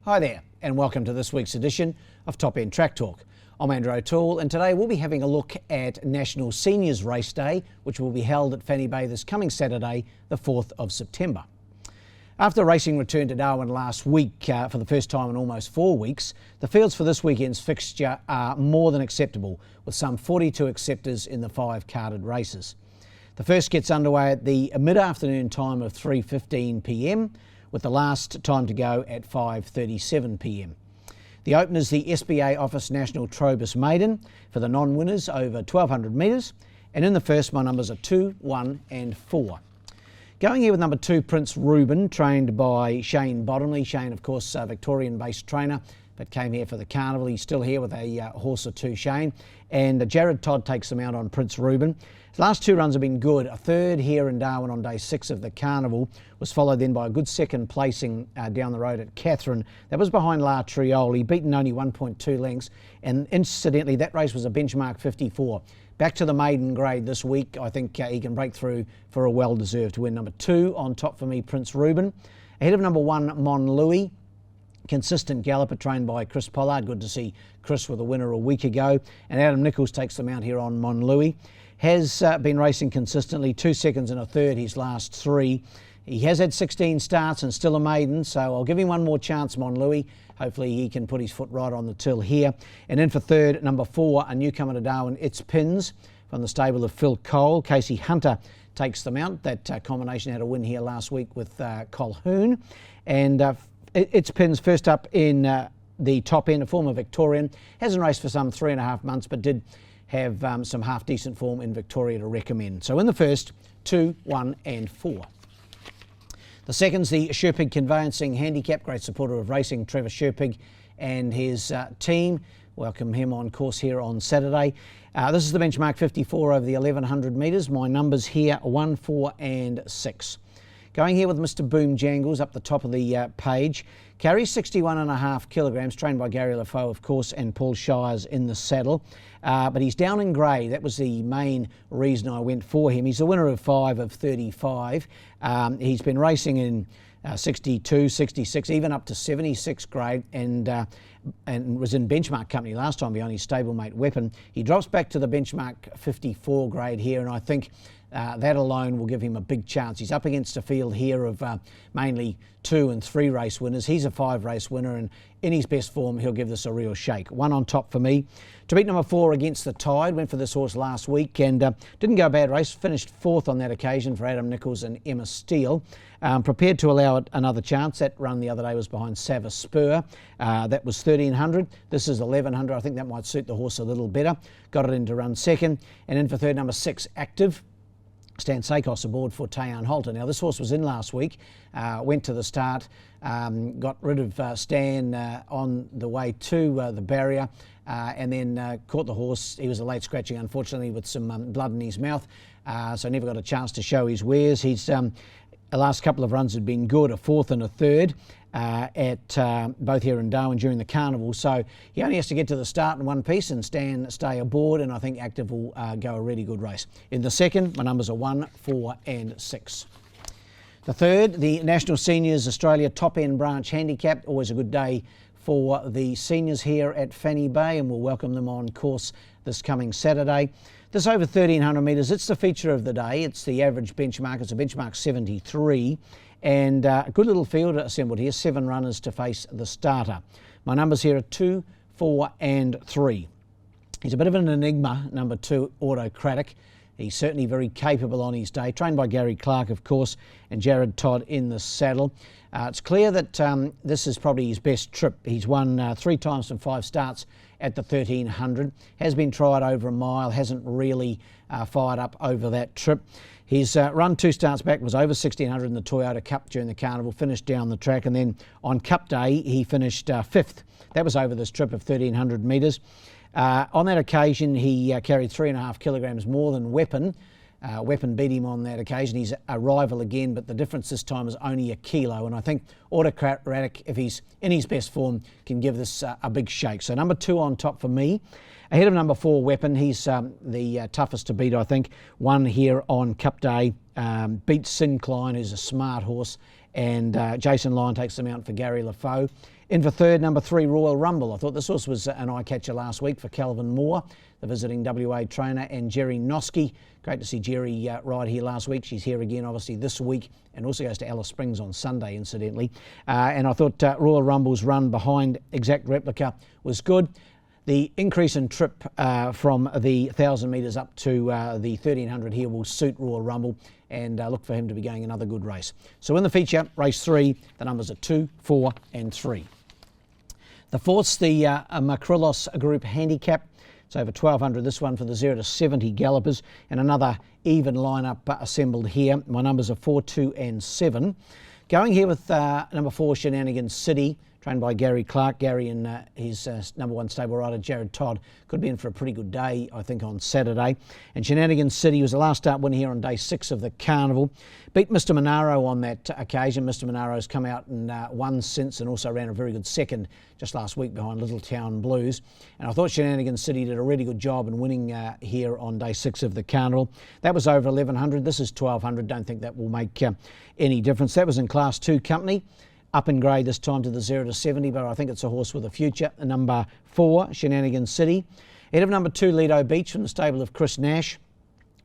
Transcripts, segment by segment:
Hi there, and welcome to this week's edition of Top End Track Talk. I'm Andrew O'Toole, and today we'll be having a look at National Seniors Race Day, which will be held at Fanny Bay this coming Saturday, the 4th of September. After racing returned to Darwin last week for the first time in almost 4 weeks, the fields for this weekend's fixture are more than acceptable, with some 42 acceptors in the 5 carded races. The first gets underway at the mid-afternoon time of 3:15 p.m, with the last time to go at 5:37 p.m. The opener is the SBA Office National Trobus Maiden for the non-winners over 1,200 metres, and in the first my numbers are 2, 1 and 4. Going here with number 2, Prince Reuben, trained by Shane Bottomley. Shane, of course, a Victorian-based trainer, but came here for the carnival. He's still here with a horse or two, Shane. And Jared Todd takes them out on Prince Reuben. His last 2 runs have been good. A third here in Darwin on day 6 of the carnival was followed then by a good second placing down the road at Catherine. That was behind La Trioli, beaten only 1.2 lengths. And incidentally, that race was a benchmark 54. Back to the maiden grade this week. I think he can break through for a well-deserved win. Number 2 on top for me, Prince Reuben. Ahead of number 1, Mon Louis. Consistent galloper trained by Chris Pollard. Good to see Chris with a winner a week ago. And Adam Nichols takes them out here on Mon Louis. Has been racing consistently, 2 seconds and a third his last 3. He has had 16 starts and still a maiden, so I'll give him one more chance, Mon Louis. Hopefully he can put his foot right on the till here. And in for third, number 4, a newcomer to Darwin, It's Pins from the stable of Phil Cole. Casey Hunter takes them out. That combination had a win here last week with Colhoun. And It's Pins first up in the top end, a former Victorian. Hasn't raced for some 3.5 months, but did have some half-decent form in Victoria to recommend. So in the first, 2, 1 and 4. The second's the Sharpin conveyancing handicap. Great supporter of racing, Trevor Sharpin and his team. Welcome him on course here on Saturday. This is the benchmark 54 over the 1,100 metres. My numbers here are 1, 4 and 6. Going here with Mr. Boom Jangles up the top of the page. Carries 61.5 kilograms, trained by Gary Lafoe, of course, and Paul Shires in the saddle. But he's down in grey. That was the main reason I went for him. He's the winner of 5 of 35. He's been racing in 62, 66, even up to 76 grade, and was in benchmark company last time behind his stablemate Weapon. He drops back to the benchmark 54 grade here, and I think that alone will give him a big chance. He's up against a field here of mainly 2 and 3 race winners. He's a 5 race winner, and in his best form, he'll give this a real shake. 1 on top for me. To beat number 4, Against the Tide, went for this horse last week and didn't go a bad race. Finished 4th on that occasion for Adam Nichols and Emma Steele. Prepared to allow it another chance. That run the other day was behind Savas Spur. That was 1,300. This is 1,100. I think that might suit the horse a little better. Got it in to run second. And in for third, number 6, Active. Stan Sakos aboard for Tayan Holter. Now, this horse was in last week, went to the start, got rid of Stan on the way to the barrier, and then caught the horse. He was a late scratching, unfortunately, with some blood in his mouth, so never got a chance to show his wares. He's the last couple of runs had been good, a 4th and a 3rd at both here in Darwin during the carnival. So he only has to get to the start in one piece and Stan stay aboard, and I think Active will go a really good race. In the second, my numbers are 1, 4 and 6. The third, the National Seniors Australia Top End Branch Handicap. Always a good day for the seniors here at Fanny Bay, and we'll welcome them on course this coming Saturday. This over 1,300 metres, it's the feature of the day. It's the average benchmark. It's a benchmark 73. And a good little field assembled here, 7 runners to face the starter. My numbers here are 2, 4 and 3. He's a bit of an enigma, number 2, Autocratic. He's certainly very capable on his day, trained by Gary Clark, of course, and Jared Todd in the saddle. It's clear that this is probably his best trip. He's won 3 times from 5 starts at the 1,300. Has been tried over a mile, hasn't really fired up over that trip. His run 2 starts back was over 1,600 in the Toyota Cup during the carnival, finished down the track, and then on Cup Day he finished 5th. That was over this trip of 1,300 metres. On that occasion he carried 3.5 kilograms more than Weapon. Weapon beat him on that occasion. He's a rival again, but the difference this time is only a kilo, and I think Autocratic, if he's in his best form, can give this a big shake. So number 2 on top for me. Ahead of number 4, Weapon. He's the toughest to beat, I think. Won here on Cup Day. Beat Sincline, who's a smart horse, and Jason Lyon takes them out for Gary Lafoe. In for third, number 3, Royal Rumble. I thought this horse was an eye-catcher last week for Calvin Moore, the visiting WA trainer, and Jerry Noski. Great to see Jerry ride here last week. She's here again, obviously, this week, and also goes to Alice Springs on Sunday, incidentally. And I thought Royal Rumble's run behind Exact Replica was good. The increase in trip from the 1,000 metres up to the 1,300 here will suit Royal Rumble, and look for him to be going another good race. So in the feature, race 3, the numbers are 2, 4 and 3. The fourth's the Macrillos Group Handicap. It's over 1,200, this one for the 0 to 70 gallopers, and another even lineup assembled here. My numbers are 4, 2 and 7. Going here with number 4, Shenanigans City, trained by Gary Clark. Gary and his number 1 stable rider, Jared Todd, could be in for a pretty good day, I think, on Saturday. And Shenanigans City was the last start win here on day 6 of the carnival. Beat Mr. Monaro on that occasion. Mr. Monaro's come out and won since, and also ran a very good second just last week behind Little Town Blues. And I thought Shenanigans City did a really good job in winning here on day 6 of the carnival. That was over 1,100. This is 1,200. Don't think that will make any difference. That was in Class 2 company. Up in grade this time to the 0 to 70, but I think it's a horse with a future. Number 4, Shenanigans City. Ahead of number 2, Lido Beach from the stable of Chris Nash.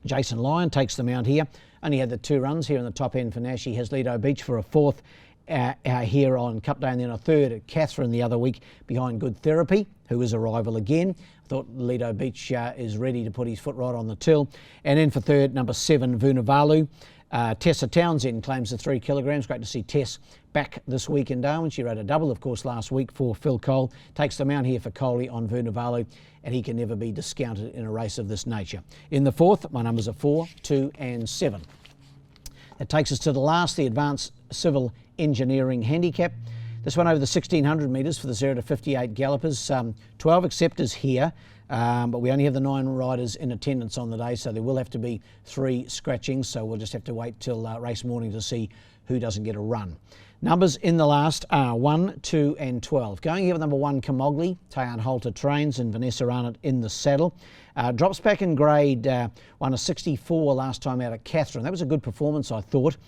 Jason Lyon takes them out here. Only had the 2 runs here in the top end for Nash. He has Lido Beach for a 4th here on Cup Day, and then a 3rd at Catherine the other week behind Good Therapy, who is a rival again. I thought Lido Beach is ready to put his foot right on the till. And then for 3rd, number 7, Vunavalu. Tessa Townsend claims the 3 kilograms. Great to see Tess back this week in Darwin. She rode a double, of course, last week for Phil Cole. Takes them out here for Coley on Vunavalu, and he can never be discounted in a race of this nature. In the 4th, my numbers are 4, 2 and 7. That takes us to the last, the Advanced Civil Engineering Handicap. This one over the 1,600 metres for the 0 to 58 gallopers. 12 acceptors here. But we only have the 9 riders in attendance on the day, so there will have to be 3 scratchings, so we'll just have to wait till race morning to see who doesn't get a run. Numbers in the last are 1, 2 and 12. Going here with number 1, Camogli, Tayan Holter trains, and Vanessa Arnott in the saddle. Drops back in grade, won a 64 last time out at Catherine. That was a good performance, I thought,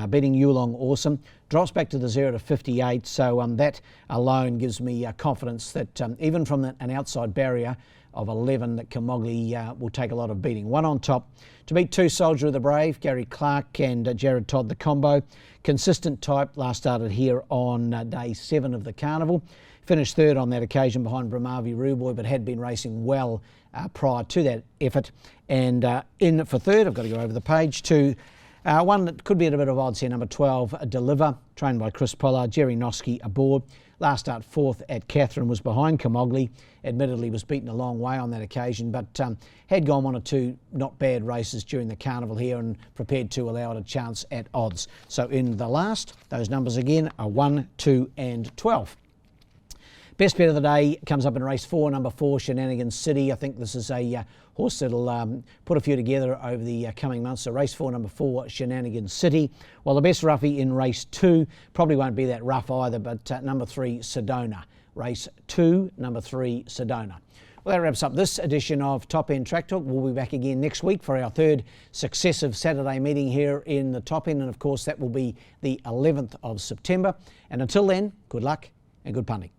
beating Yulong Awesome. Drops back to the 0 to 58, so that alone gives me confidence that even from an outside barrier of 11, that Camogli will take a lot of beating. 1 on top. To beat 2, Soldier of the Brave, Gary Clark and Jared Todd, the combo. Consistent type, last started here on day 7 of the carnival. Finished 3rd on that occasion behind Brahmavi Ruboy, but had been racing well prior to that effort. And in for 3rd, I've got to go over the page to one that could be at a bit of odds here, number 12, Deliver, trained by Chris Pollard, Jerry Noski aboard. Last start 4th at Catherine, was behind Camogli. Admittedly was beaten a long way on that occasion, but had gone 1 or 2 not bad races during the carnival here and prepared to allow it a chance at odds. So in the last, those numbers again are 1, 2 and 12. Best bet of the day comes up in race 4, number 4, Shenanigans City. I think this is a horse that'll put a few together over the coming months. So race 4, number 4, Shenanigans City. Well, the best roughie in race 2 probably won't be that rough either, but number 3, Sedona. Race 2, number 3, Sedona. Well, that wraps up this edition of Top End Track Talk. We'll be back again next week for our 3rd successive Saturday meeting here in the Top End, and of course that will be the 11th of September. And until then, good luck and good punting.